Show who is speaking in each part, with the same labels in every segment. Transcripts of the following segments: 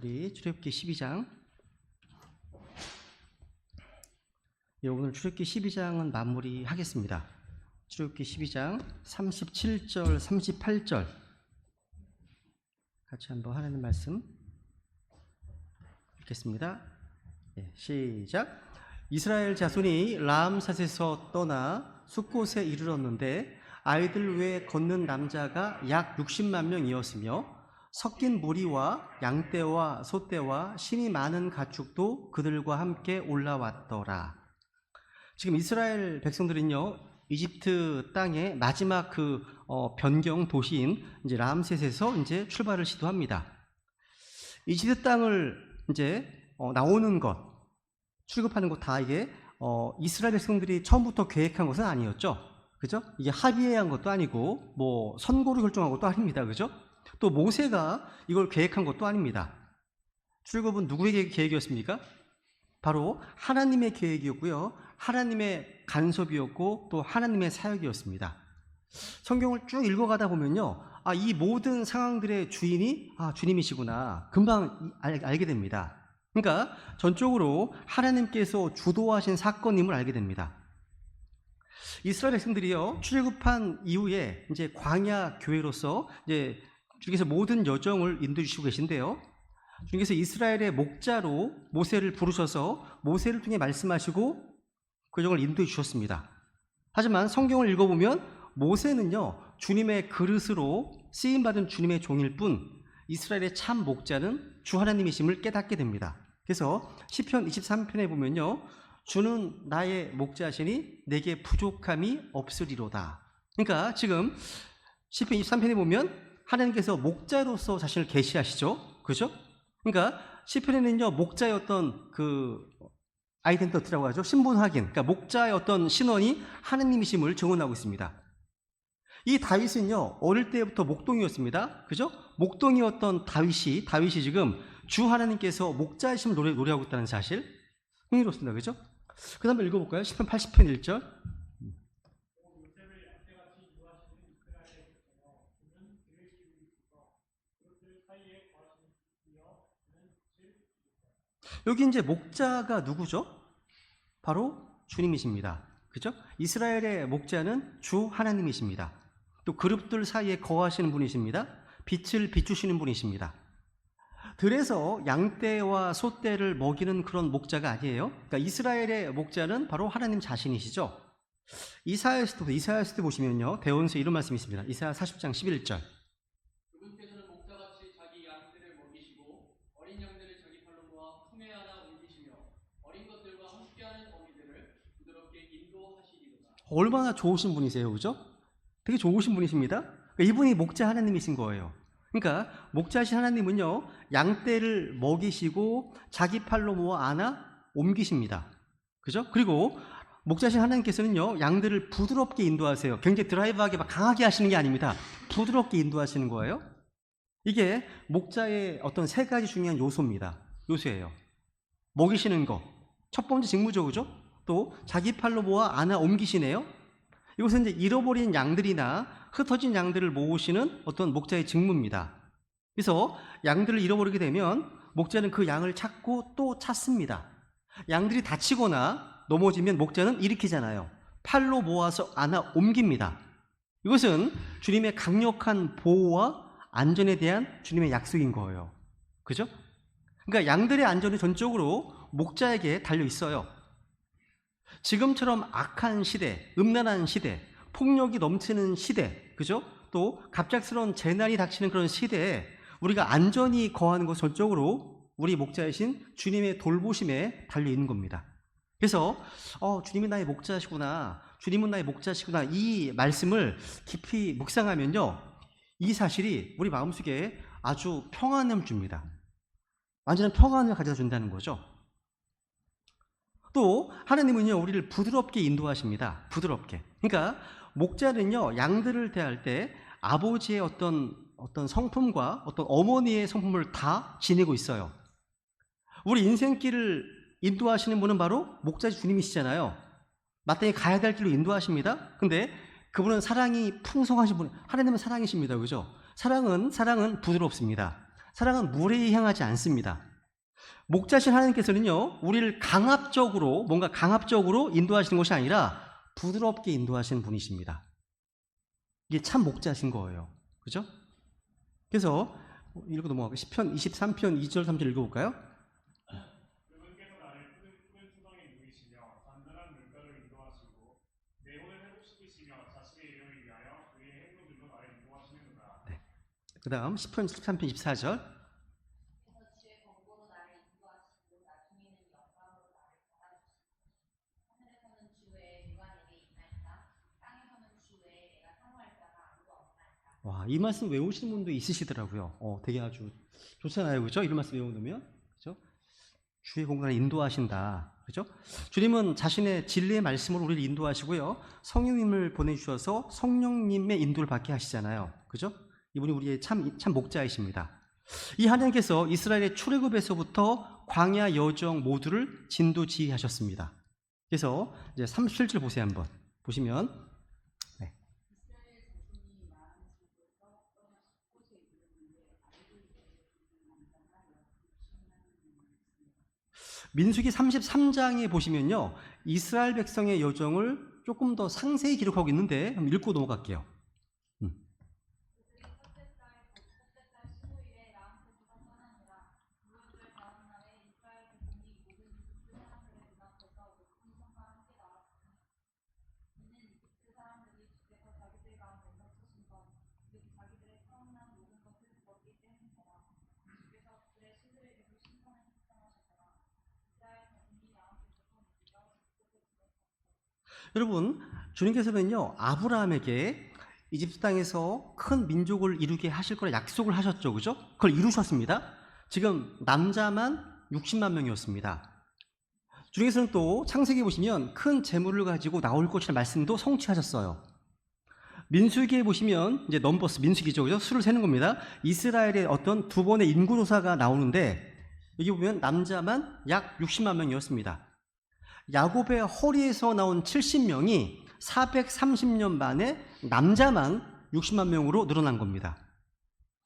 Speaker 1: 우리 출애굽기 12장. 오늘 출애굽기 12장은 마무리하겠습니다. 출애굽기 12장 37절, 38절 같이 한번 하나님 말씀 읽겠습니다. 시작. 이스라엘 자손이 라암삿에서 떠나 숫곳에 이르렀는데 아이들 외에 걷는 남자가 약 60만 명이었으며 섞인 무리와 양떼와 소떼와 심이 많은 가축도 그들과 함께 올라왔더라. 지금 이스라엘 백성들은요, 이집트 땅의 마지막 변경 도시인 이제 람셋에서 이제 출발을 시도합니다. 이집트 땅을 이제 나오는 것, 출급하는 것 다 이게 이스라엘 백성들이 처음부터 계획한 것은 아니었죠. 그죠? 이게 합의한 것도 아니고 뭐 선고를 결정한 것도 아닙니다. 그죠? 또 모세가 이걸 계획한 것도 아닙니다. 출굽은 누구의 계획이었습니까? 바로 하나님의 계획이었고요. 하나님의 간섭이었고 또 하나님의 사역이었습니다. 성경을 쭉 읽어가다 보면요, 이 모든 상황들의 주인이 주님이시구나 금방 알게 됩니다. 그러니까 전적으로 하나님께서 주도하신 사건임을 알게 됩니다. 이스라엘 백성들이요, 출애굽한 이후에 이제 광야 교회로서 이제 주님께서 모든 여정을 인도해 주시고 계신데요, 주님께서 이스라엘의 목자로 모세를 부르셔서 모세를 통해 말씀하시고 그 여정을 인도해 주셨습니다. 하지만 성경을 읽어보면 모세는요, 주님의 그릇으로 쓰임받은 주님의 종일 뿐 이스라엘의 참 목자는 주 하나님이심을 깨닫게 됩니다. 그래서 시편 23편에 보면요, 주는 나의 목자시니 내게 부족함이 없으리로다. 그러니까 지금 시편 23편에 보면 하나님께서 목자로서 자신을 계시하시죠. 그죠? 그러니까 시편에는요, 목자의 어떤 아이덴티티라고 하죠. 신분 확인. 그러니까 목자의 어떤 신원이 하나님이심을 증언하고 있습니다. 이 다윗은요, 어릴 때부터 목동이었습니다. 그죠? 목동이었던 다윗이 지금 주 하나님께서 목자이심을 노래하고 있다는 사실. 흥미롭습니다. 그죠? 그 다음에 읽어볼까요? 시편 80편 1절. 여기 이제 목자가 누구죠? 바로 주님이십니다. 그죠? 이스라엘의 목자는 주 하나님이십니다. 또 그룹들 사이에 거하시는 분이십니다. 빛을 비추시는 분이십니다. 들에서 양떼와 소떼를 먹이는 그런 목자가 아니에요. 그러니까 이스라엘의 목자는 바로 하나님 자신이시죠. 이사야서도 보시면요, 대원서 이런 말씀이 있습니다. 이사야 40장 11절.
Speaker 2: 그분께서는 목자같이 자기 양떼를 먹이시고 어린 양들을 자기 팔로 모아 품에 안아 옮기시며 어린 것들과 함께하는 어미들을 부드럽게 인도하시리로다.
Speaker 1: 얼마나 좋으신 분이세요, 그죠? 되게 좋으신 분이십니다. 그러니까 이분이 목자 하나님이신 거예요. 그러니까 목자신 하나님은요, 양떼를 먹이시고 자기 팔로 모아 안아 옮기십니다. 그죠? 그리고 목자신 하나님께서는요, 양들을 부드럽게 인도하세요. 굉장히 드라이브하게 막 강하게 하시는 게 아닙니다. 부드럽게 인도하시는 거예요. 이게 목자의 어떤 세 가지 중요한 요소예요. 먹이시는 거, 첫 번째 직무죠, 그죠? 또 자기 팔로 모아 안아 옮기시네요. 이것은 이제 잃어버린 양들이나 흩어진 양들을 모으시는 어떤 목자의 직무입니다. 그래서 양들을 잃어버리게 되면 목자는 그 양을 찾고 또 찾습니다. 양들이 다치거나 넘어지면 목자는 일으키잖아요. 팔로 모아서 안아 옮깁니다. 이것은 주님의 강력한 보호와 안전에 대한 주님의 약속인 거예요. 그죠? 그러니까 양들의 안전이 전적으로 목자에게 달려 있어요. 지금처럼 악한 시대, 음란한 시대, 폭력이 넘치는 시대, 그죠? 또 갑작스러운 재난이 닥치는 그런 시대에 우리가 안전히 거하는 것 전적으로 우리 목자이신 주님의 돌보심에 달려 있는 겁니다. 그래서 주님이 나의 목자시구나, 주님은 나의 목자시구나, 이 말씀을 깊이 묵상하면요, 이 사실이 우리 마음속에 아주 평안을 줍니다. 완전한 평안을 가져다 준다는 거죠. 또 하나님은요, 우리를 부드럽게 인도하십니다. 부드럽게. 그러니까 목자는요, 양들을 대할 때 아버지의 어떤 성품과 어떤 어머니의 성품을 다 지니고 있어요. 우리 인생길을 인도하시는 분은 바로 목자 주님이시잖아요. 마땅히 가야 될 길로 인도하십니다. 근데 그분은 사랑이 풍성하신 분, 하나님은 사랑이십니다. 그죠? 사랑은 부드럽습니다. 사랑은 물에 향하지 않습니다. 목자신 하나님께서는요, 우리를 강압적으로, 뭔가 강압적으로 인도하시는 것이 아니라 부드럽게 인도하시는 분이십니다. 이게 참 목자신 거예요. 그죠? 그래서 읽고 넘어가고 10편 23편 2절 3절 읽어볼까요?
Speaker 3: 그분께서 나를 푸른 수렁에 누이시며 단단한 물가를 인도하시고 내 혼을 회복시키시며 자신의 이름을 위하여 그의 행로들로 나를 인도하시는구나.
Speaker 1: 그 다음 10편 13편 24절.
Speaker 4: 그래서 주의 권고로 나를 인도하시고 나중에는 영광으로 나를 받아주시고 하늘에서는 주 외에 누가 내게 있나이까 땅에서는 주 외에 내가 사모할 자가 아무도 없나이까.
Speaker 1: 와, 이 말씀 외우시는 분도 있으시더라고요. 되게 아주 좋잖아요. 그죠? 이런 말씀 외워놓으면. 그죠? 주의 공간을 인도하신다. 그죠? 주님은 자신의 진리의 말씀으로 우리를 인도하시고요. 성령님을 보내주셔서 성령님의 인도를 받게 하시잖아요. 그죠? 이분이 우리의 참 목자이십니다. 이 하나님께서 이스라엘의 출애굽에서부터 광야 여정 모두를 진두지휘하셨습니다. 그래서 이제 37절 보세요. 한번 보시면 네. 민수기 33장에 보시면요, 이스라엘 백성의 여정을 조금 더 상세히 기록하고 있는데 한번 읽고 넘어갈게요.
Speaker 4: 그들이 첫째 달 15일에 라암새에서 떠나니라. 무교절 다음 날에 이스라엘 백성이 모든 이집트 사람들의 눈앞에서 높은 성과 함께 나왔으니 이는 이집트 사람들이 주께서 자기들 가운데서 쓰신 것, 즉 자기들의 처음난 모든 것을 죽었기 때문이더라. 주께서 그들의 신들을 이루고 심판을 책정하셨더라. 이스라엘 자손이 라암새에서 내려 북쪽에 들어섰다.
Speaker 1: 여러분, 주님께서는요, 아브라함에게 이집트 땅에서 큰 민족을 이루게 하실 거라 약속을 하셨죠. 그죠? 그걸 이루셨습니다. 지금 남자만 60만 명이었습니다. 주님께서는 또 창세기 보시면 큰 재물을 가지고 나올 것이라는 말씀도 성취하셨어요. 민수기에 보시면 이제 넘버스, 민수기죠. 그죠? 수를 세는 겁니다. 이스라엘의 어떤 두 번의 인구조사가 나오는데 여기 보면 남자만 약 60만 명이었습니다. 야곱의 허리에서 나온 70명이 430년 만에 남자만 60만 명으로 늘어난 겁니다.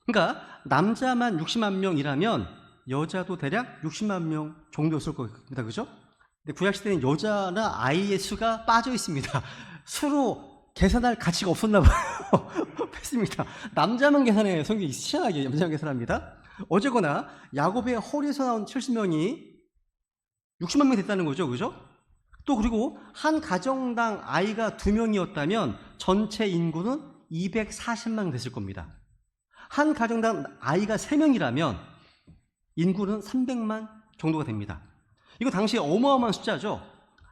Speaker 1: 그러니까 남자만 60만 명이라면 여자도 대략 60만 명 정도였을 겁니다. 그죠? 근데 구약시대는 여자나 아이의 수가 빠져 있습니다. 수로 계산할 가치가 없었나 봐요. 했습니다. 남자만 계산해요. 성경이 희한하게 남자만 계산합니다. 어쨌거나 야곱의 허리에서 나온 70명이 60만 명이 됐다는 거죠. 그죠? 또 그리고 한 가정당 아이가 2명이었다면 전체 인구는 240만 됐을 겁니다. 한 가정당 아이가 3명이라면 인구는 300만 정도가 됩니다. 이거 당시에 어마어마한 숫자죠.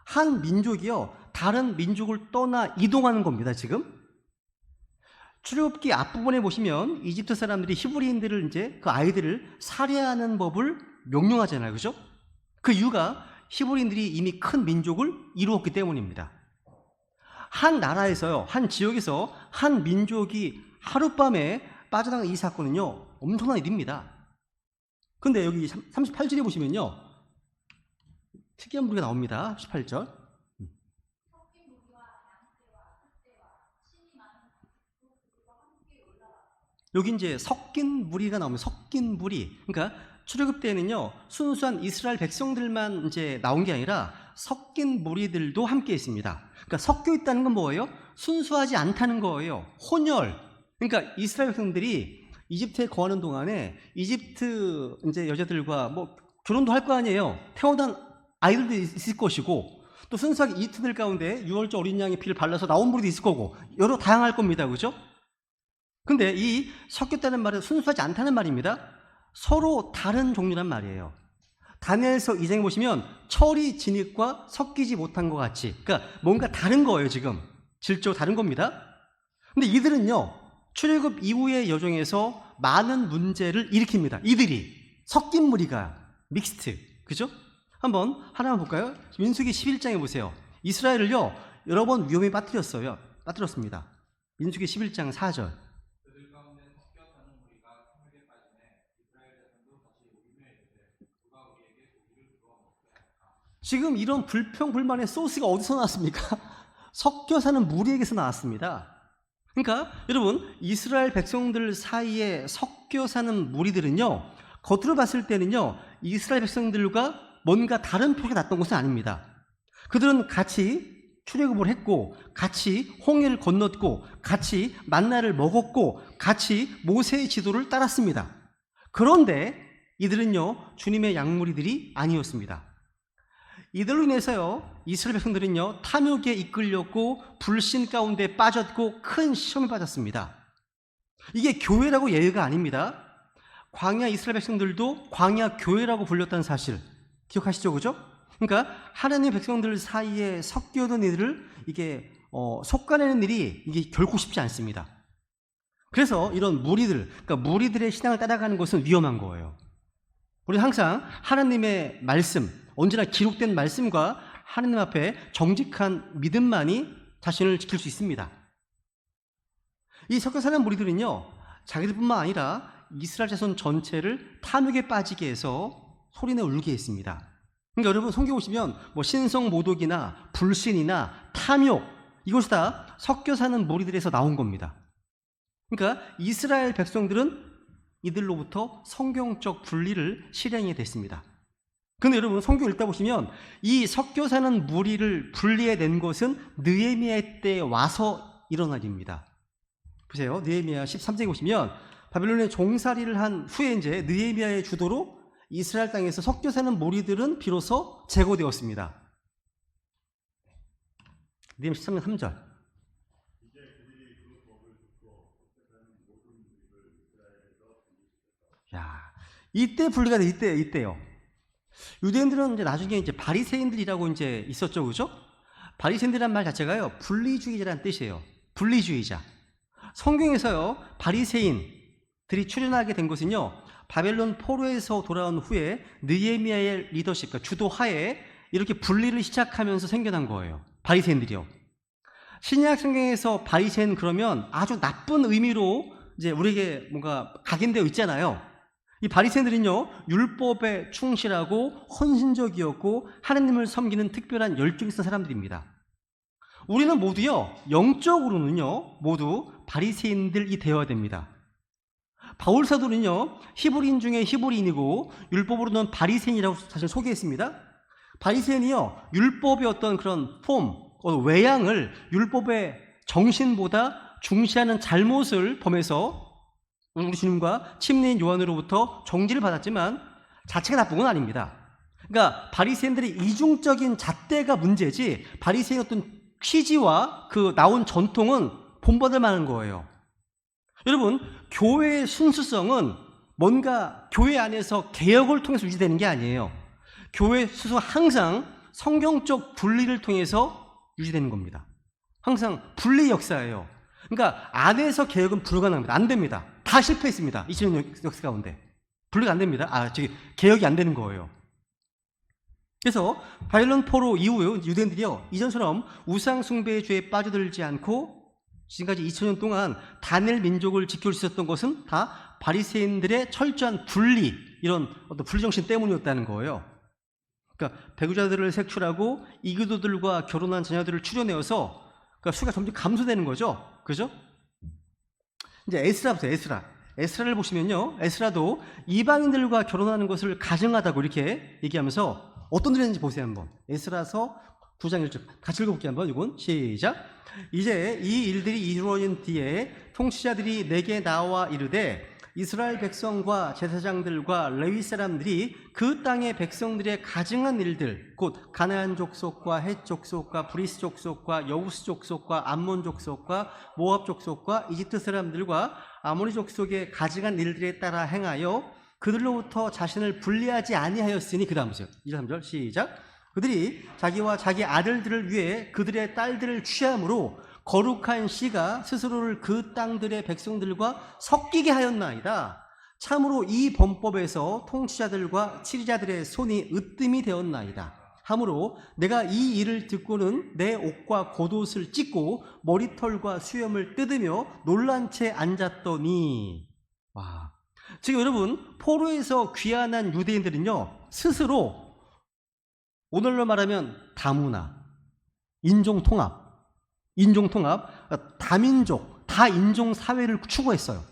Speaker 1: 한 민족이요, 다른 민족을 떠나 이동하는 겁니다. 지금 출애굽기 앞부분에 보시면 이집트 사람들이 히브리인들을 이제 그 아이들을 살해하는 법을 명령하잖아요. 그죠? 그 이유가 히브리인들이 이미 큰 민족을 이루었기 때문입니다. 한 나라에서요, 한 지역에서 한 민족이 하룻밤에 빠져나간 이 사건은요, 엄청난 일입니다. 근데 여기 38절에 보시면요, 특이한 무리가 나옵니다. 18절.
Speaker 4: 섞인 무리와 양떼와 흑돼와 신이 많은 그들과 함께 올라와.
Speaker 1: 여기 이제 섞인 무리가 나옵니다. 섞인 무리. 그러니까 출애굽 때에는요, 순수한 이스라엘 백성들만 이제 나온 게 아니라 섞인 무리들도 함께 있습니다. 그러니까 섞여 있다는 건 뭐예요? 순수하지 않다는 거예요. 혼혈. 그러니까 이스라엘 백성들이 이집트에 거하는 동안에 이집트 이제 여자들과 뭐 결혼도 할 거 아니에요. 태어난 아이들도 있을 것이고, 또 순수하게 이집트들 가운데 6월절 어린 양의 피를 발라서 나온 무리도 있을 거고, 여러 다양할 겁니다. 그죠? 근데 이 섞였다는 말은 순수하지 않다는 말입니다. 서로 다른 종류란 말이에요. 다니엘서 2장에 보시면 철이 진흙과 섞이지 못한 것 같이, 그러니까 뭔가 다른 거예요. 지금 질적으로 다른 겁니다. 근데 이들은요, 출애굽 이후의 여정에서 많은 문제를 일으킵니다. 이들이 섞인 무리가 믹스트, 그죠? 한번 하나만 볼까요? 민수기 11장에 보세요. 이스라엘을요, 여러 번 위험에 빠뜨렸습니다. 민수기 11장 4절.
Speaker 5: 그들 가운데 섞여 사는 무리가 사막에 빠지매 이스라엘 자손도 다시 우림에 이르되 누가 우리에게 고기를 구워 먹게 할까.
Speaker 1: 지금 이런 불평불만의 소스가 어디서 나왔습니까? 섞여 사는 무리에게서 나왔습니다. 그러니까 여러분, 이스라엘 백성들 사이에 섞여 사는 무리들은요, 겉으로 봤을 때는요, 이스라엘 백성들과 뭔가 다른 표가 났던 것은 아닙니다. 그들은 같이 출애굽을 했고, 같이 홍해를 건넜고, 같이 만나를 먹었고, 같이 모세의 지도를 따랐습니다. 그런데 이들은요, 주님의 양무리들이 아니었습니다. 이들로 인해서요, 이스라엘 백성들은요, 탐욕에 이끌렸고 불신 가운데 빠졌고 큰 시험에 빠졌습니다. 이게 교회라고 예외가 아닙니다. 광야 이스라엘 백성들도 광야 교회라고 불렸다는 사실 기억하시죠? 그죠? 그러니까 하나님의 백성들 사이에 섞여든 이들을 이게 속가내는 일이 이게 결코 쉽지 않습니다. 그래서 이런 무리들, 그러니까 무리들의 신앙을 따라가는 것은 위험한 거예요. 우리 항상 하나님의 말씀, 언제나 기록된 말씀과 하나님 앞에 정직한 믿음만이 자신을 지킬 수 있습니다. 이 섞여 사는 무리들은요, 자기들뿐만 아니라 이스라엘 자손 전체를 탐욕에 빠지게 해서 소리내 울게 했습니다. 그러니까 여러분, 성경 보시면 뭐 신성 모독이나 불신이나 탐욕, 이것이 다 섞여 사는 무리들에서 나온 겁니다. 그러니까 이스라엘 백성들은 이들로부터 성경적 분리를 실행해 됐습니다. 그런데 여러분, 성경 읽다 보시면 이 섞여 사는 무리를 분리해낸 것은 느헤미야 때 와서 일어난 일입니다. 보세요. 느헤미야 13장에 보시면 바벨론에 종살이를 한 후에 이제 느헤미야의 주도로 이스라엘 땅에서 섞여 사는 무리들은 비로소 제거되었습니다. 느헤미야 13장 3절. 야, 이때 분리가 돼, 이때요. 유대인들은 이제 나중에 이제 바리새인들이라고 이제 있었죠, 그죠? 바리새인들이란 말 자체가요, 분리주의자라는 뜻이에요. 분리주의자. 성경에서요, 바리새인들이 출현하게 된 것은요, 바벨론 포로에서 돌아온 후에 느헤미야의 리더십, 그러니까 주도하에 이렇게 분리를 시작하면서 생겨난 거예요. 바리새인들이요. 신약 성경에서 바리새인 그러면 아주 나쁜 의미로 이제 우리에게 뭔가 각인되어 있잖아요. 이 바리새인들은요, 율법에 충실하고 헌신적이었고 하나님을 섬기는 특별한 열정이 있는 사람들입니다. 우리는 모두요, 영적으로는요, 모두 바리새인들이 되어야 됩니다. 바울 사도는요, 히브리인 중에 히브리인이고 율법으로는 바리새인이라고 사실 소개했습니다. 바리새인이요, 율법의 어떤 그런 외양을 율법의 정신보다 중시하는 잘못을 범해서 우리 주님과 침례인 요한으로부터 정지를 받았지만 자체가 나쁜 건 아닙니다. 그러니까 바리새인들의 이중적인 잣대가 문제지, 바리새인의 어떤 취지와 그 나온 전통은 본받을 만한 거예요. 여러분, 교회의 순수성은 뭔가 교회 안에서 개혁을 통해서 유지되는 게 아니에요. 교회 순수는 항상 성경적 분리를 통해서 유지되는 겁니다. 항상 분리 역사예요. 그러니까 안에서 개혁은 불가능합니다. 안 됩니다. 다 실패했습니다. 2000년 역사 가운데. 분리가 안 됩니다. 개혁이 안 되는 거예요. 그래서 바벨론 포로 이후 유대인들이요, 이전처럼 우상 숭배의 죄에 빠져들지 않고 지금까지 2000년 동안 다니엘 민족을 지킬 수 있었던 것은 다 바리새인들의 철저한 분리, 이런 어떤 분리정신 때문이었다는 거예요. 그러니까 배구자들을 색출하고 이교도들과 결혼한 자녀들을 추려내어서 그러니까 수가 점점 감소되는 거죠. 그죠? 이제 에스라부터 에스라를 보시면요, 에스라도 이방인들과 결혼하는 것을 가증하다고 이렇게 얘기하면서 어떤 일이 있는지 보세요. 한번 에스라서 9장 1절 같이 읽어볼게요. 한번 이건 시작. 이제 이 일들이 이루어진 뒤에 통치자들이 내게 나와 이르되 이스라엘 백성과 제사장들과 레위 사람들이 그 땅의 백성들의 가증한 일들, 곧 가나안 족속과 헷 족속과 브리스 족속과 여우스 족속과 암몬 족속과 모압 족속과 이집트 사람들과 아모리 족속의 가증한 일들에 따라 행하여 그들로부터 자신을 분리하지 아니하였으니, 그 다음 보세요. 2절 3절 시작. 그들이 자기와 자기 아들들을 위해 그들의 딸들을 취함으로 거룩한 씨가 스스로를 그 땅들의 백성들과 섞이게 하였나이다. 참으로 이 범법에서 통치자들과 치리자들의 손이 으뜸이 되었나이다. 하므로 내가 이 일을 듣고는 내 옷과 겉옷을 찢고 머리털과 수염을 뜯으며 놀란 채 앉았더니, 와, 지금 여러분, 포로에서 귀환한 유대인들은요, 스스로 오늘로 말하면 다문화, 인종통합, 다민족, 다인종 사회를 추구했어요.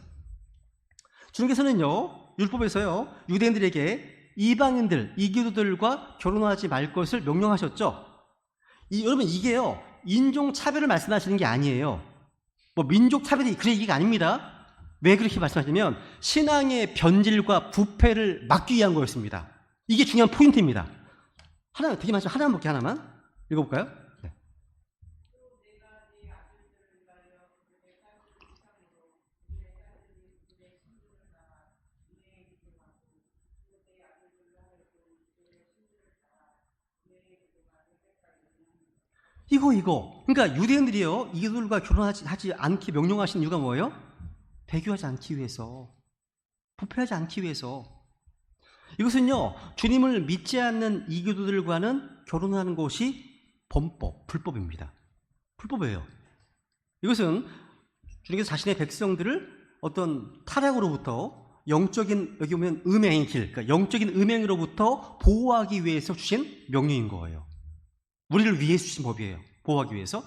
Speaker 1: 주님께서는요, 율법에서요, 유대인들에게 이방인들, 이교도들과 결혼하지 말 것을 명령하셨죠. 여러분, 이게요, 인종 차별을 말씀하시는 게 아니에요. 뭐 민족 차별이 그런 얘기가 아닙니다. 왜 그렇게 말씀하시냐면 신앙의 변질과 부패를 막기 위한 거였습니다. 이게 중요한 포인트입니다. 하나, 되게 많죠. 하나만 볼게요. 하나만 읽어볼까요? 네. 이거. 그러니까 유대인들이요, 이들과 결혼하지 않게 명령하신 이유가 뭐예요? 배교하지 않기 위해서, 부패하지 않기 위해서. 이것은요, 주님을 믿지 않는 이교도들과는 결혼하는 것이 불법입니다. 불법이에요. 이것은 주님께서 자신의 백성들을 어떤 타락으로부터 영적인, 여기 보면 음행의 길, 그러니까 영적인 음행으로부터 보호하기 위해서 주신 명령인 거예요. 우리를 위해 주신 법이에요. 보호하기 위해서.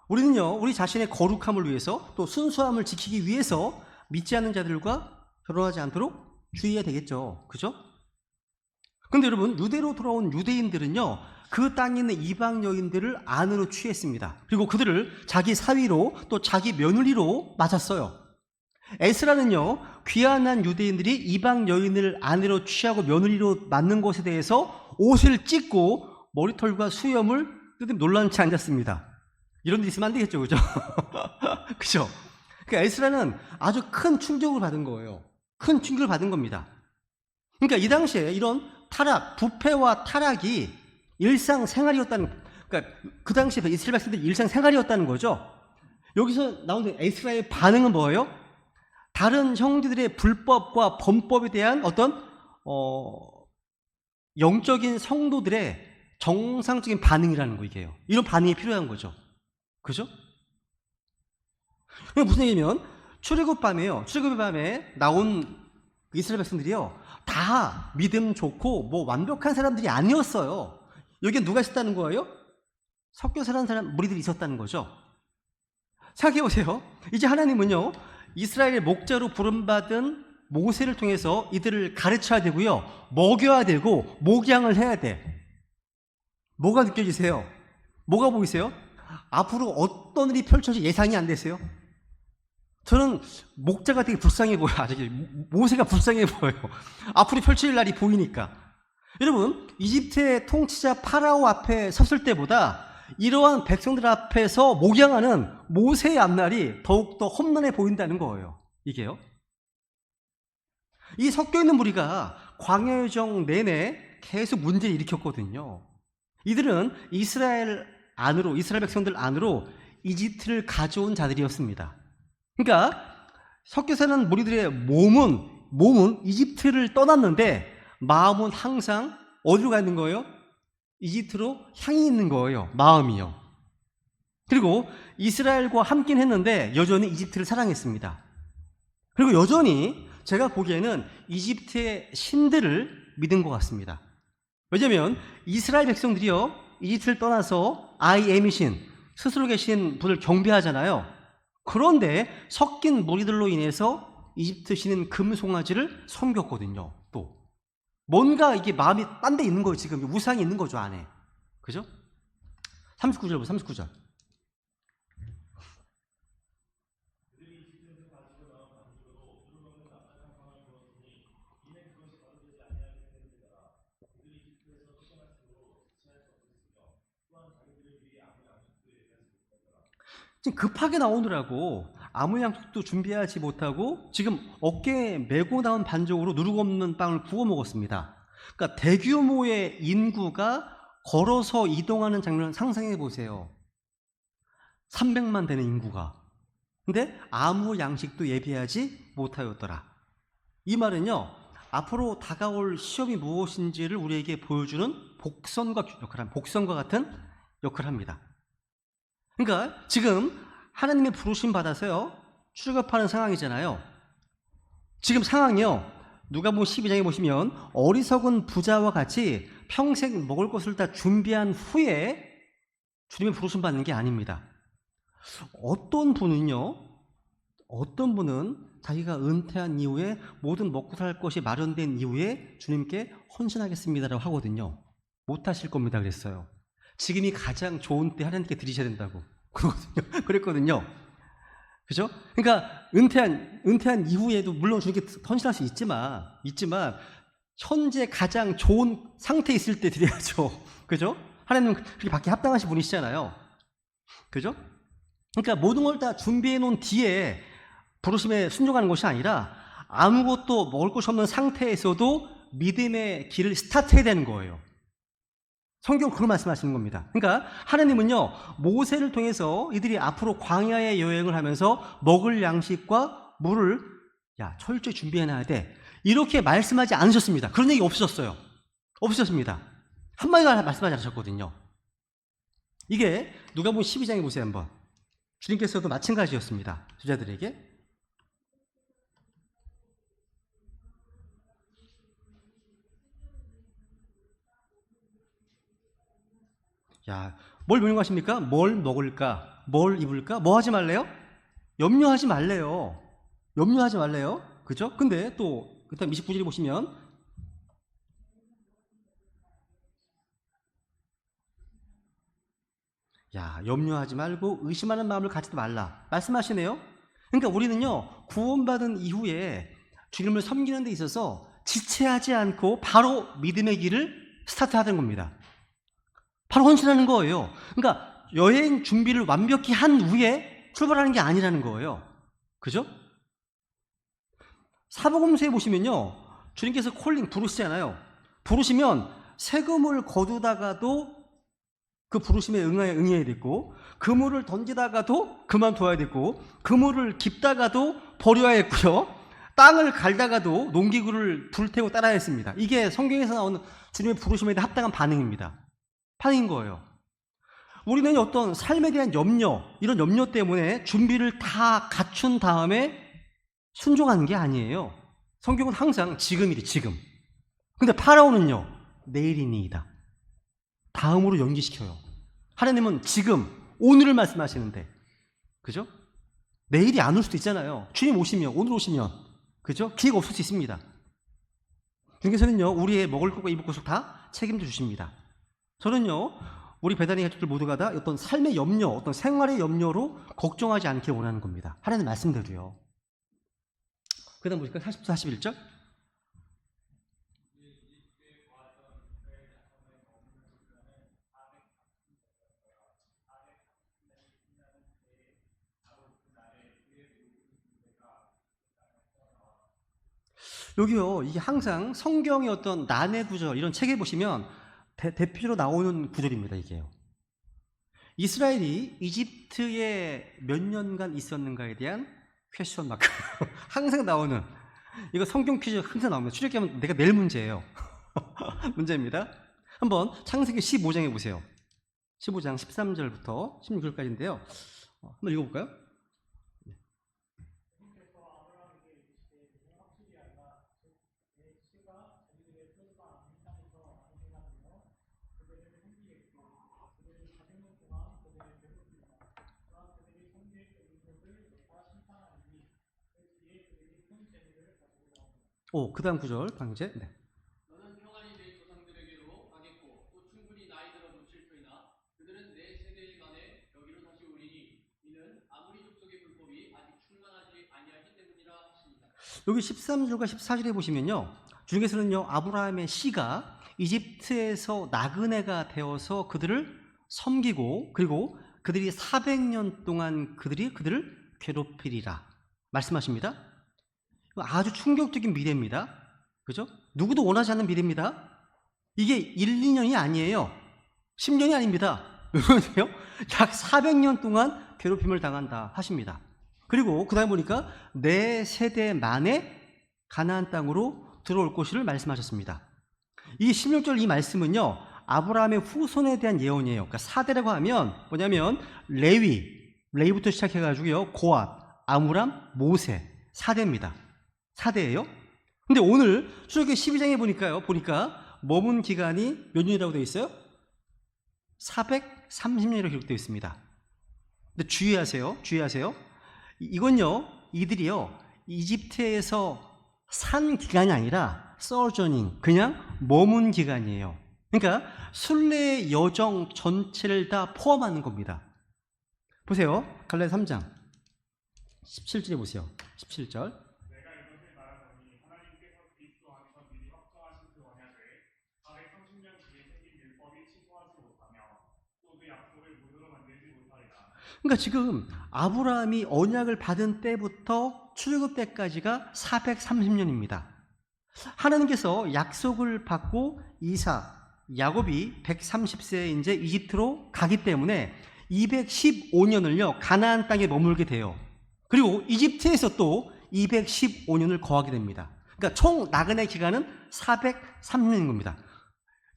Speaker 1: 우리는요, 우리 자신의 거룩함을 위해서 또 순수함을 지키기 위해서 믿지 않는 자들과 결혼하지 않도록 주의해야 되겠죠. 그죠? 근데 여러분, 유대로 돌아온 유대인들은요, 그 땅에 있는 이방 여인들을 안으로 취했습니다. 그리고 그들을 자기 사위로 또 자기 며느리로 맞았어요. 에스라는요, 귀환한 유대인들이 이방 여인을 아내로 취하고 며느리로 맞는 것에 대해서 옷을 찢고 머리털과 수염을 뜯으며 놀란 채 앉았습니다. 이런 데 있으면 안 되겠죠, 그죠? 그죠? 그러니까 에스라는 아주 큰 충격을 받은 거예요. 큰 충격을 받은 겁니다. 그러니까 이 당시에 이런 타락, 부패와 타락이 일상생활이었다는, 그러니까 그 당시에 이스라엘 백성들이 일상생활이었다는 거죠. 여기서 나오는 에스라의 반응은 뭐예요? 다른 형제들의 불법과 범법에 대한 어떤 영적인 성도들의 정상적인 반응이라는 거, 이게요. 이런 반응이 필요한 거죠. 그죠? 무슨 얘기냐면 출애굽 밤에 나온 이스라엘 백성들이요, 다 믿음 좋고 뭐 완벽한 사람들이 아니었어요. 여기에 누가 있었다는 거예요? 섞여 사는 사람, 무리들이 있었다는 거죠. 생각해 보세요. 이제 하나님은요, 이스라엘의 목자로 부름받은 모세를 통해서 이들을 가르쳐야 되고요, 먹여야 되고 목양을 해야 돼. 뭐가 느껴지세요? 뭐가 보이세요? 앞으로 어떤 일이 펼쳐질지 예상이 안 되세요? 저는 목자가 되게 불쌍해 보여요. 모세가 불쌍해 보여요. 앞으로 펼쳐질 날이 보이니까. 여러분, 이집트의 통치자 파라오 앞에 섰을 때보다 이러한 백성들 앞에서 목양하는 모세의 앞날이 더욱더 험난해 보인다는 거예요. 이게요. 이 섞여있는 무리가 광야여정 내내 계속 문제를 일으켰거든요. 이들은 이스라엘 백성들 안으로 이집트를 가져온 자들이었습니다. 그러니까 섞여 사는 무리들의 몸은 이집트를 떠났는데 마음은 항상 어디로 가 있는 거예요? 이집트로 향해 있는 거예요. 마음이요. 그리고 이스라엘과 함께 했는데 여전히 이집트를 사랑했습니다. 그리고 여전히 제가 보기에는 이집트의 신들을 믿은 것 같습니다. 왜냐하면 이스라엘 백성들이요, 이집트를 떠나서 I am의 신, 스스로 계신 분을 경배하잖아요. 그런데 섞인 무리들로 인해서 이집트 신은 금송아지를 섬겼거든요. 또 뭔가 이게 마음이 딴 데 있는 거예요. 지금 우상이 있는 거죠, 안에. 그죠? 39절 보세요. 39절. 지금 급하게 나오느라고 아무 양식도 준비하지 못하고 지금 어깨에 메고 나온 반죽으로 누룩 없는 빵을 구워 먹었습니다. 그러니까 대규모의 인구가 걸어서 이동하는 장면을 상상해 보세요. 300만 되는 인구가. 근데 아무 양식도 예비하지 못하였더라. 이 말은요, 앞으로 다가올 시험이 무엇인지를 우리에게 보여주는 복선과 같은 역할을 합니다. 그러니까 지금 하나님의 부르심 받아서요, 출애굽하는 상황이잖아요. 지금 상황이요, 누가복음 12장에 보시면 어리석은 부자와 같이 평생 먹을 것을 다 준비한 후에 주님의 부르심 받는 게 아닙니다. 어떤 분은 자기가 은퇴한 이후에 모든 먹고 살 것이 마련된 이후에 주님께 헌신하겠습니다라고 하거든요. 못하실 겁니다 그랬어요. 지금이 가장 좋은 때 하나님께 드리셔야 된다고 그랬거든요. 그죠? 그러니까 은퇴한 이후에도 물론 주님께 헌신할 수 있지만 현재 가장 좋은 상태에 있을 때 드려야죠. 그죠? 하나님은 그렇게 받기 합당하신 분이시잖아요. 그죠? 그러니까 모든 걸 다 준비해 놓은 뒤에 부르심에 순종하는 것이 아니라 아무것도 먹을 것이 없는 상태에서도 믿음의 길을 스타트해야 되는 거예요. 성경은 그걸 말씀하시는 겁니다. 그러니까 하나님은요, 모세를 통해서 이들이 앞으로 광야의 여행을 하면서 먹을 양식과 물을 철저히 준비해놔야 돼, 이렇게 말씀하지 않으셨습니다. 그런 얘기 없으셨어요. 없으셨습니다. 한마디도 말씀하지 않으셨거든요. 이게 누가복음 12장에 보세요 한번. 주님께서도 마찬가지였습니다. 제자들에게. 뭘 명령하십니까? 뭘 먹을까? 뭘 입을까? 뭐 하지 말래요? 염려하지 말래요. 염려하지 말래요. 그죠? 근데 또 그다음 29절에 보시면 염려하지 말고 의심하는 마음을 가지지 말라 말씀하시네요. 그러니까 우리는요, 구원받은 이후에 주님을 섬기는 데 있어서 지체하지 않고 바로 믿음의 길을 스타트하는 겁니다. 바로 헌신하는 거예요. 그러니까 여행 준비를 완벽히 한 후에 출발하는 게 아니라는 거예요. 그죠? 사복음서에 보시면요, 주님께서 부르시잖아요. 부르시면 세금을 거두다가도 그 부르심에 응해야 됐고, 그물을 던지다가도 그만둬야 됐고, 그물을 깁다가도 버려야 했고요, 땅을 갈다가도 농기구를 불태고 따라야 했습니다. 이게 성경에서 나오는 주님의 부르심에 대한 합당한 반응인 거예요. 우리는 어떤 삶에 대한 이런 염려 때문에 준비를 다 갖춘 다음에 순종하는 게 아니에요. 성경은 항상 지금이래, 지금. 근데 파라오는요, 내일이니이다. 다음으로 연기시켜요. 하나님은 지금, 오늘을 말씀하시는데, 그죠? 내일이 안 올 수도 있잖아요. 주님 오시면, 오늘 오시면, 그죠? 기회가 없을 수 있습니다. 주님께서는요, 우리의 먹을 것과 입을 것을 다 책임져 주십니다. 저는요, 우리 배단의 가족들 모두가 다 어떤 삶의 염려, 어떤 생활의 염려로 걱정하지 않길 원하는 겁니다. 하나님 말씀대로요. 그 다음 보실까요? 40절, 41절. 여기요, 이게 항상 성경의 어떤 난해 구절, 이런 책에 보시면 대표로 나오는 구절입니다, 이게요. 이스라엘이 이집트에 몇 년간 있었는가에 대한 퀘스천 마크. 항상 나오는, 이거 성경 퀴즈 항상 나옵니다. 출애굽하면 내가 낼 문제예요. 문제입니다. 한번 창세기 15장에 보세요. 15장 13절부터 16절까지인데요. 한번 읽어볼까요? 그 다음 구절 방제. 네.
Speaker 2: 너는 평안히 내 조상들에게로 가겠고 또 충분히 나이 들어 놓칠 터이나 그들은 내 세대 만에 여기로 다시 오리니 이는 아무리 족속의 불법이 아직 충만하지 아니하기 때문이라 하십니다.
Speaker 1: 여기 13절과 14절에 보시면요, 주님께서는요, 아브라함의 씨가 이집트에서 나그네가 되어서 그들을 섬기고, 그리고 그들이 400년 동안 그들을 괴롭히리라 말씀하십니다. 아주 충격적인 미래입니다. 그죠? 누구도 원하지 않는 미래입니다. 이게 1, 2년이 아니에요. 10년이 아닙니다. 그런데요, 약 400년 동안 괴롭힘을 당한다 하십니다. 그리고 그 다음에 보니까 내 세대 만에 가나안 땅으로 들어올 것을 말씀하셨습니다. 이 16절 이 말씀은요, 아브라함의 후손에 대한 예언이에요. 그러니까 4대라고 하면 뭐냐면 레위부터 시작해가지고요, 고앗, 아므람, 모세 4대입니다. 4대예요. 근데 오늘 출애굽기 12장에 보니까 머문 기간이 몇 년이라고 되어 있어요? 430년이라고 기록되어 있습니다. 근데 주의하세요. 이건요, 이들이요, 이집트에서 산 기간이 아니라 sojourning, 그냥 머문 기간이에요. 그러니까 순례의 여정 전체를 다 포함하는 겁니다. 보세요. 갈라디아 3장 17절에 보세요. 17절.
Speaker 3: 내가 이것을 말하노니 하나님께서 그리스도 안에서 미리 확정하신 그 언약을 430년 뒤에 생긴 율법이 취소하지 못하며 또 그 약속을 무효로 만들지 못하리라.
Speaker 1: 그러니까 지금 아브라함이 언약을 받은 때부터 출애굽 때까지가 430년입니다. 하나님께서 약속을 받고 야곱이 130세에 이제 이집트로 가기 때문에 215년을요 가나안 땅에 머물게 돼요. 그리고 이집트에서 또 215년을 거하게 됩니다. 그러니까 총 나그네 기간은 430년인 겁니다.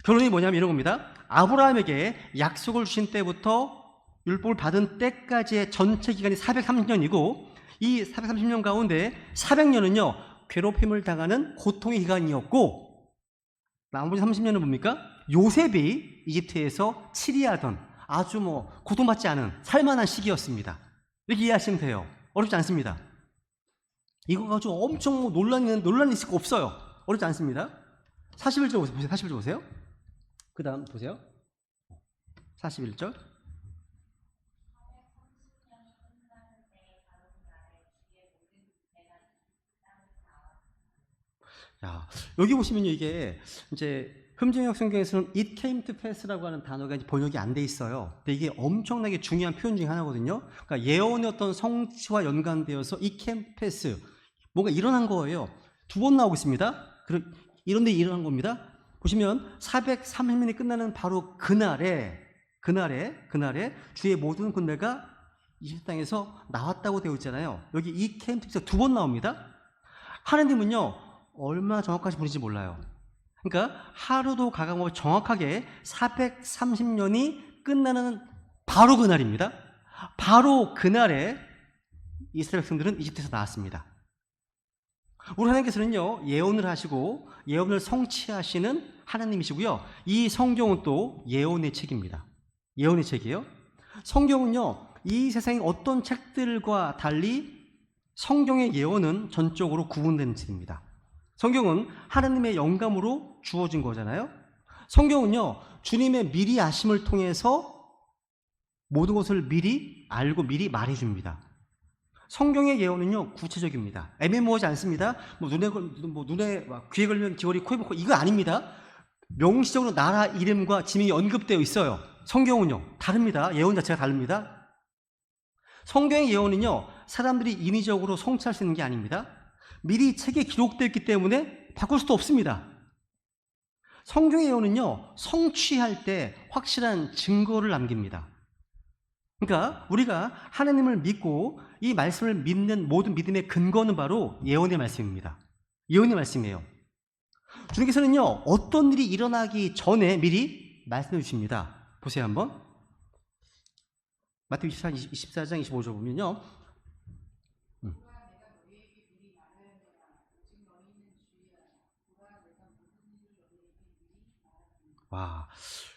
Speaker 1: 결론이 뭐냐면 이런 겁니다. 아브라함에게 약속을 주신 때부터 율법을 받은 때까지의 전체 기간이 430년이고 이 430년 가운데 400년은요 괴롭힘을 당하는 고통의 기간이었고 나머지 30년은 뭡니까? 요셉이 이집트에서 치리하던 아주 고통받지 않은 살만한 시기였습니다. 이렇게 이해하시면 돼요. 어렵지 않습니다. 이거 가지고 엄청 논란이 있을 거 없어요. 어렵지 않습니다. 41절 보세요. 41절 보세요. 그 다음 보세요. 41절. 자, 여기 보시면요, 이게 이제 흠정역 성경에서는 it came to pass라고 하는 단어가 이제 번역이 안 돼 있어요. 근데 이게 엄청나게 중요한 표현 중에 하나거든요. 그러니까 예언의 어떤 성취와 연관되어서 it came to pass, 뭔가 일어난 거예요. 두 번 나오고 있습니다. 이런 데 일어난 겁니다. 보시면 430년이 끝나는 바로 그날에 주의 모든 군대가 이집트 땅에서 나왔다고 되어 있잖아요. 여기 이 캠프에서 두 번 나옵니다. 하나님은요 얼마나 정확하신 분인지 몰라요. 그러니까 하루도 가감없이 정확하게 430년이 끝나는 바로 그날입니다. 바로 그날에 이스라엘 백성들은 이집트에서 나왔습니다. 우리 하나님께서는요 예언을 하시고 예언을 성취하시는 하나님이시고요. 이 성경은 또 예언의 책입니다. 예언의 책이에요. 성경은요 이 세상의 어떤 책들과 달리 성경의 예언은 전적으로 구분되는 책입니다. 성경은 하나님의 영감으로 주어진 거잖아요. 성경은요 주님의 미리 아심을 통해서 모든 것을 미리 알고 미리 말해줍니다. 성경의 예언은요 구체적입니다. 애매모호하지 않습니다. 눈에 귀에 걸면 귀걸이, 코에 코, 이거 아닙니다. 명시적으로 나라 이름과 지명이 언급되어 있어요. 성경은요 다릅니다. 예언 자체가 다릅니다. 성경의 예언은요 사람들이 인위적으로 성취할 수 있는 게 아닙니다. 미리 책에 기록되어 있기 때문에 바꿀 수도 없습니다. 성경의 예언은요 성취할 때 확실한 증거를 남깁니다. 그러니까 우리가 하나님을 믿고 이 말씀을 믿는 모든 믿음의 근거는 바로 예언의 말씀입니다. 예언의 말씀이에요. 주님께서는요 어떤 일이 일어나기 전에 미리 말씀해 주십니다. 보세요 한번. 마태복음 24장 25절 보면요. 와,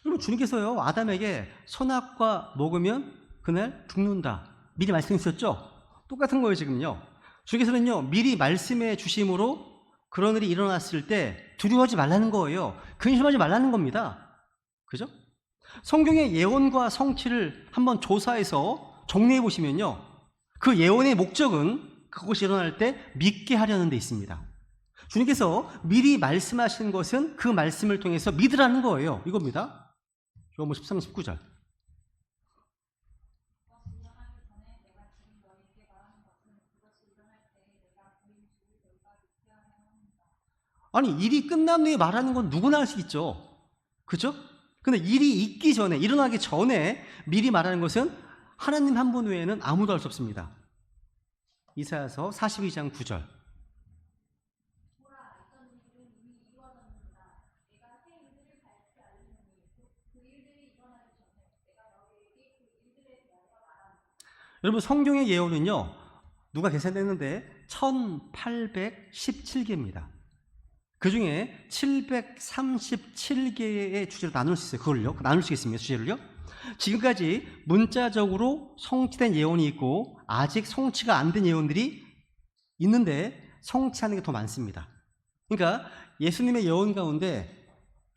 Speaker 1: 여러분 주님께서요 아담에게 선악과 먹으면 그날 죽는다 미리 말씀해 주셨죠? 똑같은 거예요 지금요. 주님께서는요 미리 말씀해 주심으로 그런 일이 일어났을 때 두려워하지 말라는 거예요. 근심하지 말라는 겁니다. 그죠? 성경의 예언과 성취를 한번 조사해서 정리해 보시면요 그 예언의 목적은 그것이 일어날 때 믿게 하려는 데 있습니다. 주님께서 미리 말씀하신 것은 그 말씀을 통해서 믿으라는 거예요. 이겁니다. 요한복음 13, 19절. 아니 일이 끝난 뒤에 말하는 건 누구나 할 수 있죠. 그죠? 근데 일이 있기 전에, 일어나기 전에 미리 말하는 것은 하나님 한 분 외에는 아무도 할 수 없습니다. 이사야서 42장 9절. 여러분 성경의 예언은요 누가 계산했는데 1817개입니다. 그 중에 737개의 주제로 나눌 수 있어요. 그걸요 나눌 수 있겠습니다. 주제를요. 지금까지 문자적으로 성취된 예언이 있고 아직 성취가 안 된 예언들이 있는데 성취하는 게 더 많습니다. 그러니까 예수님의 예언 가운데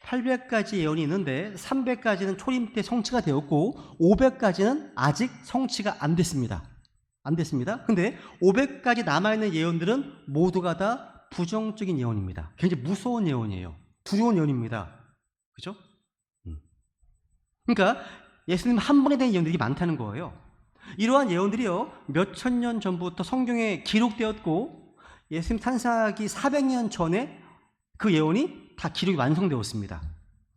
Speaker 1: 800가지 예언이 있는데 300가지는 초림 때 성취가 되었고 500가지는 아직 성취가 안 됐습니다. 안 됐습니다. 근데 500가지 남아있는 예언들은 모두가 다 부정적인 예언입니다. 굉장히 무서운 예언이에요. 두려운 예언입니다. 그죠? 그러니까 예수님 한 번에 대한 예언들이 많다는 거예요. 이러한 예언들이요, 몇천 년 전부터 성경에 기록되었고 예수님 탄생하기 400년 전에 그 예언이 다 기록이 완성되었습니다.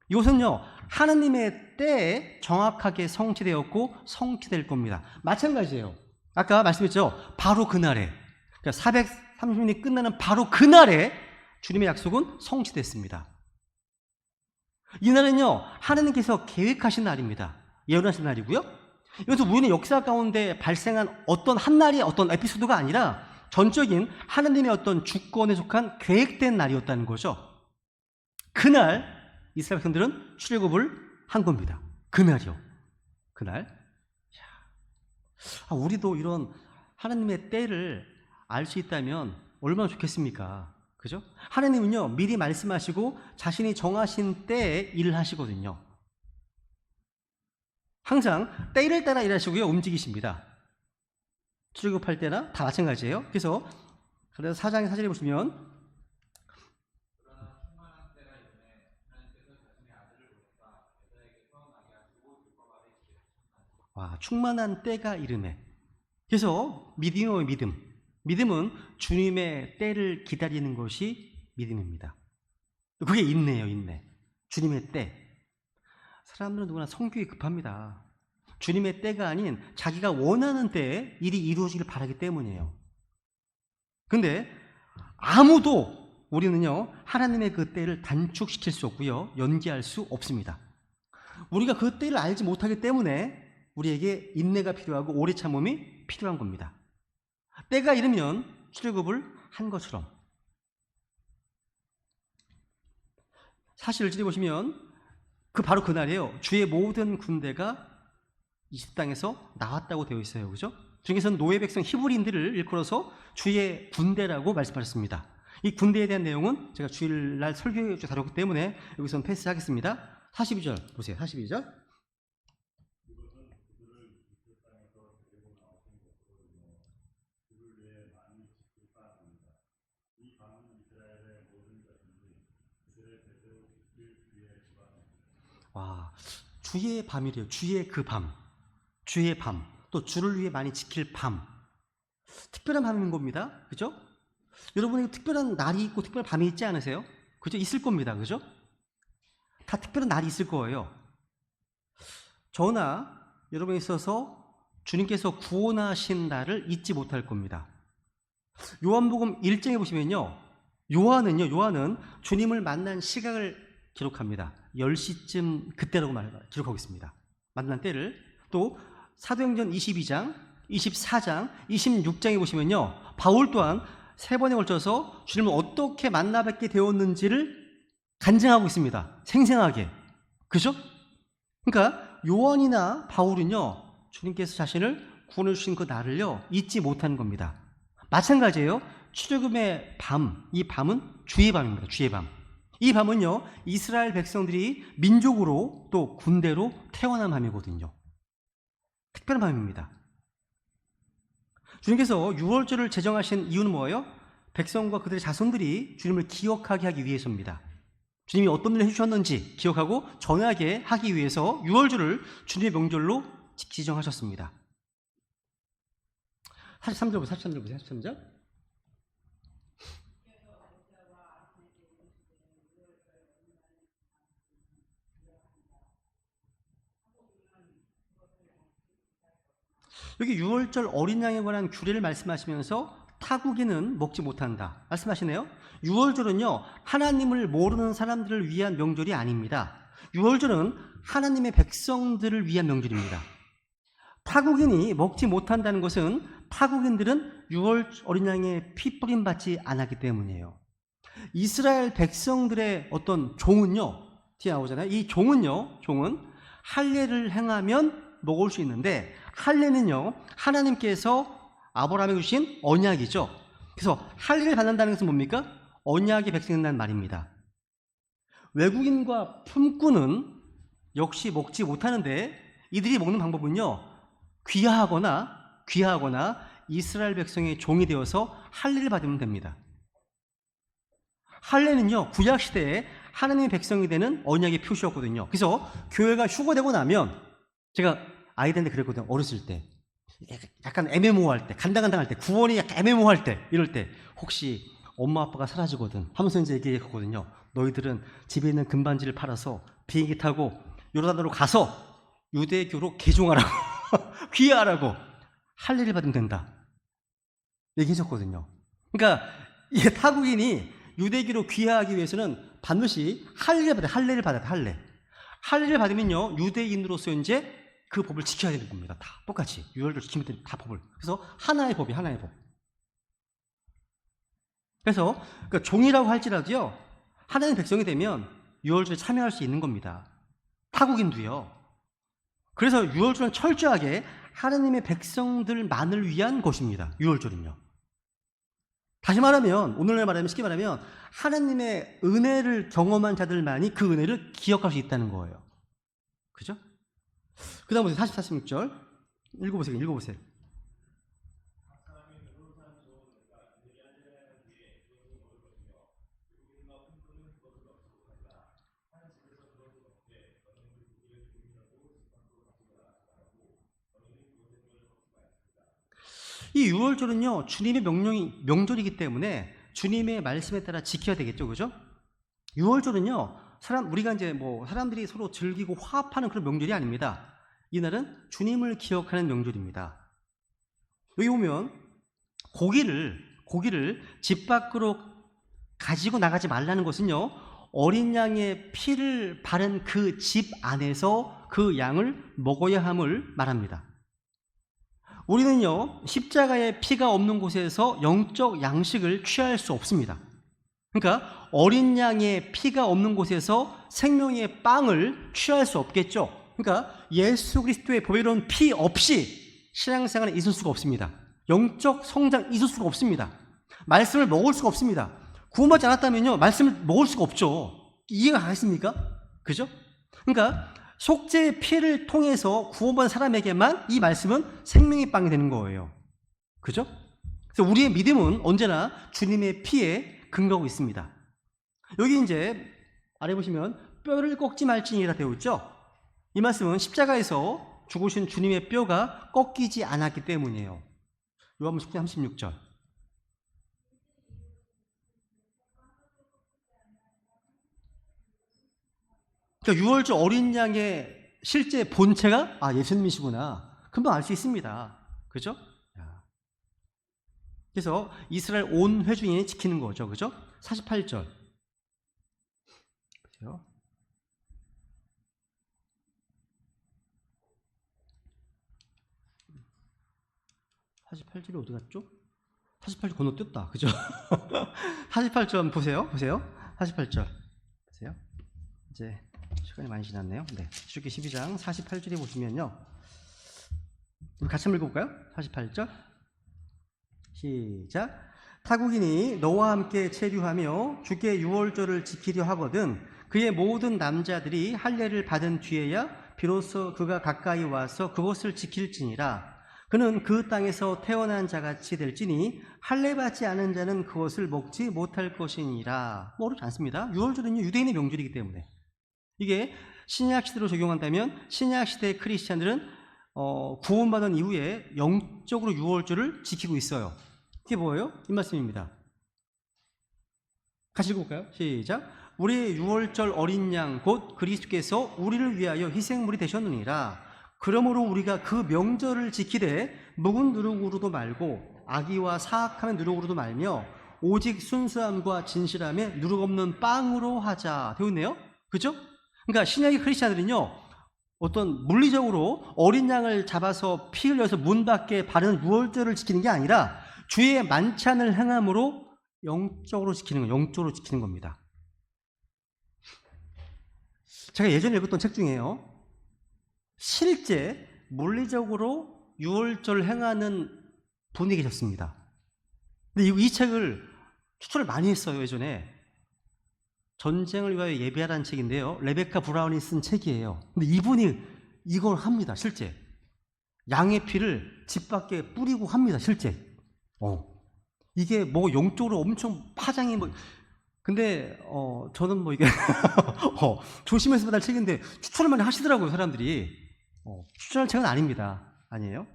Speaker 1: 이것은요, 하나님의 때에 정확하게 성취되었고 성취될 겁니다. 마찬가지예요. 아까 말씀했죠. 바로 그날에, 그러니까 430년이 끝나는 바로 그날에 주님의 약속은 성취됐습니다. 이날은요, 하나님께서 계획하신 날입니다. 예언하신 날이고요. 이것은 우리는 역사 가운데 발생한 어떤 한 날의 어떤 에피소드가 아니라 전적인 하나님의 어떤 주권에 속한 계획된 날이었다는 거죠. 그날 이스라엘 백성들은 출애굽을 한 겁니다. 그날이요. 그날. 우리도 이런 하나님의 때를 알 수 있다면 얼마나 좋겠습니까? 그죠? 하나님은요, 미리 말씀하시고 자신이 정하신 때에 일을 하시거든요. 항상 때를 따라 일하시고요, 움직이십니다. 출애굽할 때나 다 마찬가지예요. 그래서 4장의 4절에 보시면
Speaker 5: 그러나 충만한 때가 이르매 하나님께서 자신의 아들을 보내사 여자에게 태어나게 하시고 율법 아래 있게 하셨나니.
Speaker 1: 와, 충만한 때가 이르매. 그래서 믿음의 믿음. 믿음은 주님의 때를 기다리는 것이 믿음입니다. 그게 인내예요, 인내. 주님의 때. 사람들은 누구나 성격이 급합니다. 주님의 때가 아닌 자기가 원하는 때에 일이 이루어지길 바라기 때문이에요. 근데 아무도 우리는요, 하나님의 그 때를 단축시킬 수 없고요, 연기할 수 없습니다. 우리가 그 때를 알지 못하기 때문에 우리에게 인내가 필요하고 오래 참음이 필요한 겁니다. 때가 이르면 출애굽을 한 것처럼. 사실 일절에 보시면 바로 그날이에요. 주의 모든 군대가 이집트 땅에서 나왔다고 되어 있어요. 그죠? 중에서는 노예 백성 히브리인들을 일컬어서 주의 군대라고 말씀하셨습니다. 이 군대에 대한 내용은 제가 주일날 설교에 다뤘기 때문에 여기서는 패스하겠습니다. 42절 보세요. 42절. 와, 주의 밤이래요. 주의 그 밤. 주의 밤. 또 주를 위해 많이 지킬 밤. 특별한 밤인 겁니다. 그죠? 여러분에게 특별한 날이 있고 특별한 밤이 있지 않으세요? 그죠? 있을 겁니다. 그죠? 다 특별한 날이 있을 거예요. 저나 여러분에 있어서 주님께서 구원하신 날을 잊지 못할 겁니다. 요한복음 1장에 보시면요, 요한은 주님을 만난 시각을 기록합니다. 10시쯤 그때라고 기록하고 있습니다. 만난 때를. 또 사도행전 22장, 24장, 26장에 보시면요, 바울 또한 3번에 걸쳐서 주님을 어떻게 만나 뵙게 되었는지를 간증하고 있습니다. 생생하게. 그죠? 그러니까 요한이나 바울은요, 주님께서 자신을 구원해 주신 그 날을요, 잊지 못하는 겁니다. 마찬가지예요. 출애굽의 밤, 이 밤은 주의 밤입니다. 주의 밤. 이 밤은요, 이스라엘 백성들이 민족으로 또 군대로 태어난 밤이거든요. 특별한 밤입니다. 주님께서 유월절을 제정하신 이유는 뭐예요? 백성과 그들의 자손들이 주님을 기억하게 하기 위해서입니다. 주님이 어떤 일을 해주셨는지 기억하고 전하게 하기 위해서 유월절을 주님의 명절로 지정하셨습니다. 43절 보세요. 43절. 여기 유월절 어린 양에 관한 규례를 말씀하시면서 타국에는 먹지 못한다 말씀하시네요. 유월절은요, 하나님을 모르는 사람들을 위한 명절이 아닙니다. 유월절은 하나님의 백성들을 위한 명절입니다. 타국인이 먹지 못한다는 것은 타국인들은 유월 어린 양의 피 뿌림 받지 않았기 때문이에요. 이스라엘 백성들의 어떤 종은요, 뒤에 나오잖아요. 이 종은 할례를 행하면 먹을 수 있는데, 할례는요 하나님께서 아브라함에게 주신 언약이죠. 그래서 할례를 받는다는 것은 뭡니까? 언약의 백성이 된다는 말입니다. 외국인과 품꾼은 역시 먹지 못하는데, 이들이 먹는 방법은요 귀하거나 이스라엘 백성의 종이 되어서 할례를 받으면 됩니다. 할례는요 구약 시대에 하나님의 백성이 되는 언약의 표시였거든요. 그래서 교회가 휴거되고 나면, 제가 아이들한테 그랬거든요. 어렸을 때 약간 애매모호할 때, 간당간당할 때, 구원이 약간 애매모호할 때, 이럴 때 혹시 엄마 아빠가 사라지거든 하면서 이제 얘기했거든요. 너희들은 집에 있는 금반지를 팔아서 비행기 타고 요르단으로 가서 유대교로 개종하라고 귀하라고 할례를 받으면 된다 얘기해줬거든요. 그러니까 이게 타국인이 유대교로 귀하하기 위해서는 반드시 할례를 받아야 돼. 할례를 받으면요 유대인으로서 이제 그 법을 지켜야 되는 겁니다. 다 똑같이 유월절 지키면 다 법을. 그래서 하나의 법. 그래서 그러니까 종이라고 할지라도요 하나님의 백성이 되면 유월절에 참여할 수 있는 겁니다. 타국인도요. 그래서 유월절은 철저하게 하나님의 백성들만을 위한 것입니다. 유월절은요. 다시 말하면, 오늘날 말하면, 쉽게 말하면 하나님의 은혜를 경험한 자들만이 그 은혜를 기억할 수 있다는 거예요. 그죠? 그 다음 보세요. 44, 46절 읽어보세요. 이 유월절은요 주님의 명절이기 때문에 주님의 말씀에 따라 지켜야 되겠죠. 그죠? 유월절은요 우리가 이제 사람들이 서로 즐기고 화합하는 그런 명절이 아닙니다. 이날은 주님을 기억하는 명절입니다. 여기 보면 고기를 집 밖으로 가지고 나가지 말라는 것은요 어린 양의 피를 바른 그 집 안에서 그 양을 먹어야 함을 말합니다. 우리는요 십자가의 피가 없는 곳에서 영적 양식을 취할 수 없습니다. 그러니까 어린 양의 피가 없는 곳에서 생명의 빵을 취할 수 없겠죠. 그러니까 예수 그리스도의 보배로운 피 없이 신앙생활은 있을 수가 없습니다. 영적 성장 있을 수가 없습니다. 말씀을 먹을 수가 없습니다. 구원받지 않았다면요 말씀을 먹을 수가 없죠. 이해가 가겠습니까? 그죠? 그러니까 속죄의 피를 통해서 구원받은 사람에게만 이 말씀은 생명의 빵이 되는 거예요. 그죠? 그래서 우리의 믿음은 언제나 주님의 피에 근거하고 있습니다. 여기 이제 아래 보시면 뼈를 꺾지 말지니라 되어 있죠? 이 말씀은 십자가에서 죽으신 주님의 뼈가 꺾이지 않았기 때문이에요. 요한복음 16장 36절. 그러니까 유월절 어린 양의 실제 본체가 예수님이시구나. 금방 알 수 있습니다. 그죠? 그래서 이스라엘 온 회중이 지키는 거죠. 그죠? 48절. 보세요. (48절이) 어디 갔죠? 48절 건너뛰었다. 그죠? 48절 보세요. 48절. 보세요. 이제 시간이 많이 지났네요. 네. 출애굽기 12장 48절에 보시면요. 같이 한번 읽어볼까요? 48절. 시작. 타국인이 너와 함께 체류하며 주께 유월절을 지키려 하거든 그의 모든 남자들이 할례를 받은 뒤에야 비로소 그가 가까이 와서 그것을 지킬지니라. 그는 그 땅에서 태어난 자같이 될지니 할례 받지 않은 자는 그것을 먹지 못할 것이니라. 어렵지 않습니다. 유월절은 유대인의 명절이기 때문에. 이게 신약 시대로 적용한다면 신약 시대의 크리스찬들은 구원받은 이후에 영적으로 유월절을 지키고 있어요. 그게 뭐예요? 이 말씀입니다. 같이 읽어볼까요? 시작. 우리의 유월절 어린 양 곧 그리스도께서 우리를 위하여 희생물이 되셨느니라. 그러므로 우리가 그 명절을 지키되 묵은 누룩으로도 말고 악의와 사악함의 누룩으로도 말며 오직 순수함과 진실함에 누룩 없는 빵으로 하자 되어 있네요. 그죠? 그러니까 신약의 크리스찬들은요 어떤 물리적으로 어린 양을 잡아서 피 흘려서 문 밖에 바르는 유월절을 지키는 게 아니라 주의 만찬을 행함으로 영적으로 지키는 겁니다. 제가 예전에 읽었던 책 중에요 실제 물리적으로 유월절 행하는 분이 계셨습니다. 근데 이 책을 추천을 많이 했어요, 예전에. 전쟁을 위하여 예배하라는 책인데요. 레베카 브라운이 쓴 책이에요. 근데 이분이 이걸 합니다, 실제. 양의 피를 집 밖에 뿌리고 합니다, 실제. 이게 뭐 영적으로 엄청 파장이 뭐. 근데, 저는 뭐 이게, 조심해서 받을 책인데 추천을 많이 하시더라고요, 사람들이. 추천할 책은 아닙니다. 아니에요?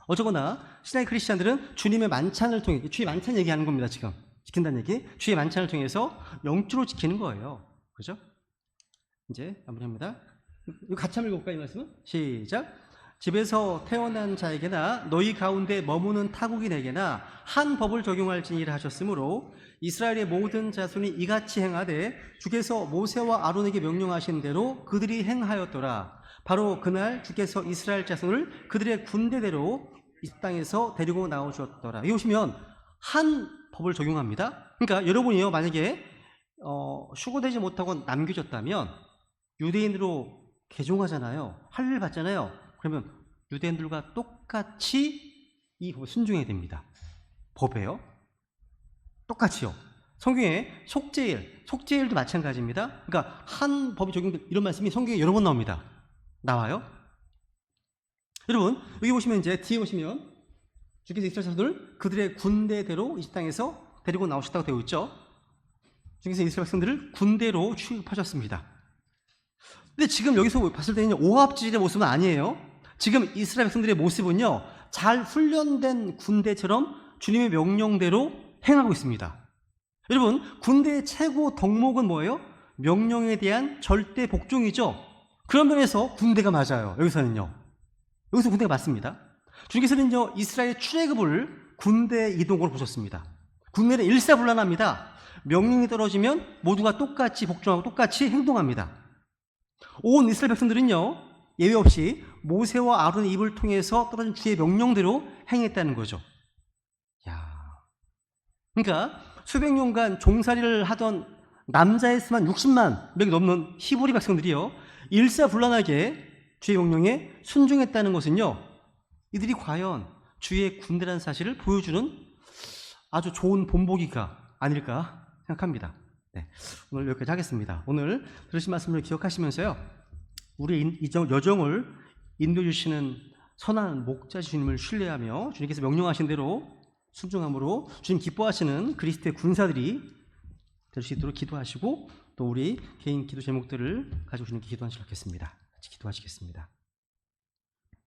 Speaker 1: 어쩌거나 신앙의 크리스찬들은 주님의 만찬을 통해, 주의 만찬 얘기하는 겁니다, 지금. 지킨다는 얘기. 주의 만찬을 통해서 영적으로 지키는 거예요. 그죠? 이제 마무리합니다. 이거 같이 한번 읽어볼까요, 이 말씀은? 시작. 집에서 태어난 자에게나 너희 가운데 머무는 타국인에게나 한 법을 적용할지니라 하셨으므로 이스라엘의 모든 자손이 이같이 행하되 주께서 모세와 아론에게 명령하신 대로 그들이 행하였더라. 바로 그날 주께서 이스라엘 자손을 그들의 군대대로 이 땅에서 데리고 나오셨더라. 여기 보시면 한 법을 적용합니다. 그러니까 여러분이요, 만약에 휴거되지 못하고 남겨졌다면 유대인으로 개종하잖아요. 할례를 받잖아요. 그러면 유대인들과 똑같이 이 법을 순종해야 됩니다. 법에요. 똑같이요. 성경에 속죄일도 마찬가지입니다. 그러니까 한 법이 적용된 이런 말씀이 성경에 여러 번 나옵니다. 나와요. 여러분 여기 보시면 이제 뒤에 보시면 주께서 이스라엘 자손들을 그들의 군대대로 이 땅에서 데리고 나오셨다고 되어 있죠. 주께서 이스라엘 백성들을 군대로 취급하셨습니다. 근데 지금 여기서 봤을 때는 오합지졸의 모습은 아니에요. 지금 이스라엘 백성들의 모습은요, 잘 훈련된 군대처럼 주님의 명령대로 행하고 있습니다. 여러분, 군대의 최고 덕목은 뭐예요? 명령에 대한 절대 복종이죠. 그런 면에서 군대가 맞아요. 여기서 군대가 맞습니다. 주님께서는요, 이스라엘 출애굽을 군대 이동으로 보셨습니다. 군대는 일사불란합니다. 명령이 떨어지면 모두가 똑같이 복종하고 똑같이 행동합니다. 온 이스라엘 백성들은요, 예외 없이 모세와 아론의 입을 통해서 떨어진 주의 명령대로 행했다는 거죠. 그러니까 수백 년간 종살이를 하던 남자의 수만 60만 명이 넘는 히브리 백성들이요, 일사불란하게 주의 명령에 순종했다는 것은요, 이들이 과연 주의 군대라는 사실을 보여주는 아주 좋은 본보기가 아닐까 생각합니다. 네, 오늘 여기까지 하겠습니다. 오늘 들으신 말씀을 기억하시면서요, 우리의 여정을 인도해 주시는 선한 목자 주님을 신뢰하며 주님께서 명령하신 대로 순종함으로 주님 기뻐하시는 그리스도의 군사들이 될 수 있도록 기도하시고, 또 우리 개인 기도 제목들을 가지고 주님께 기도하시겠습니다. 같이 기도하시겠습니다.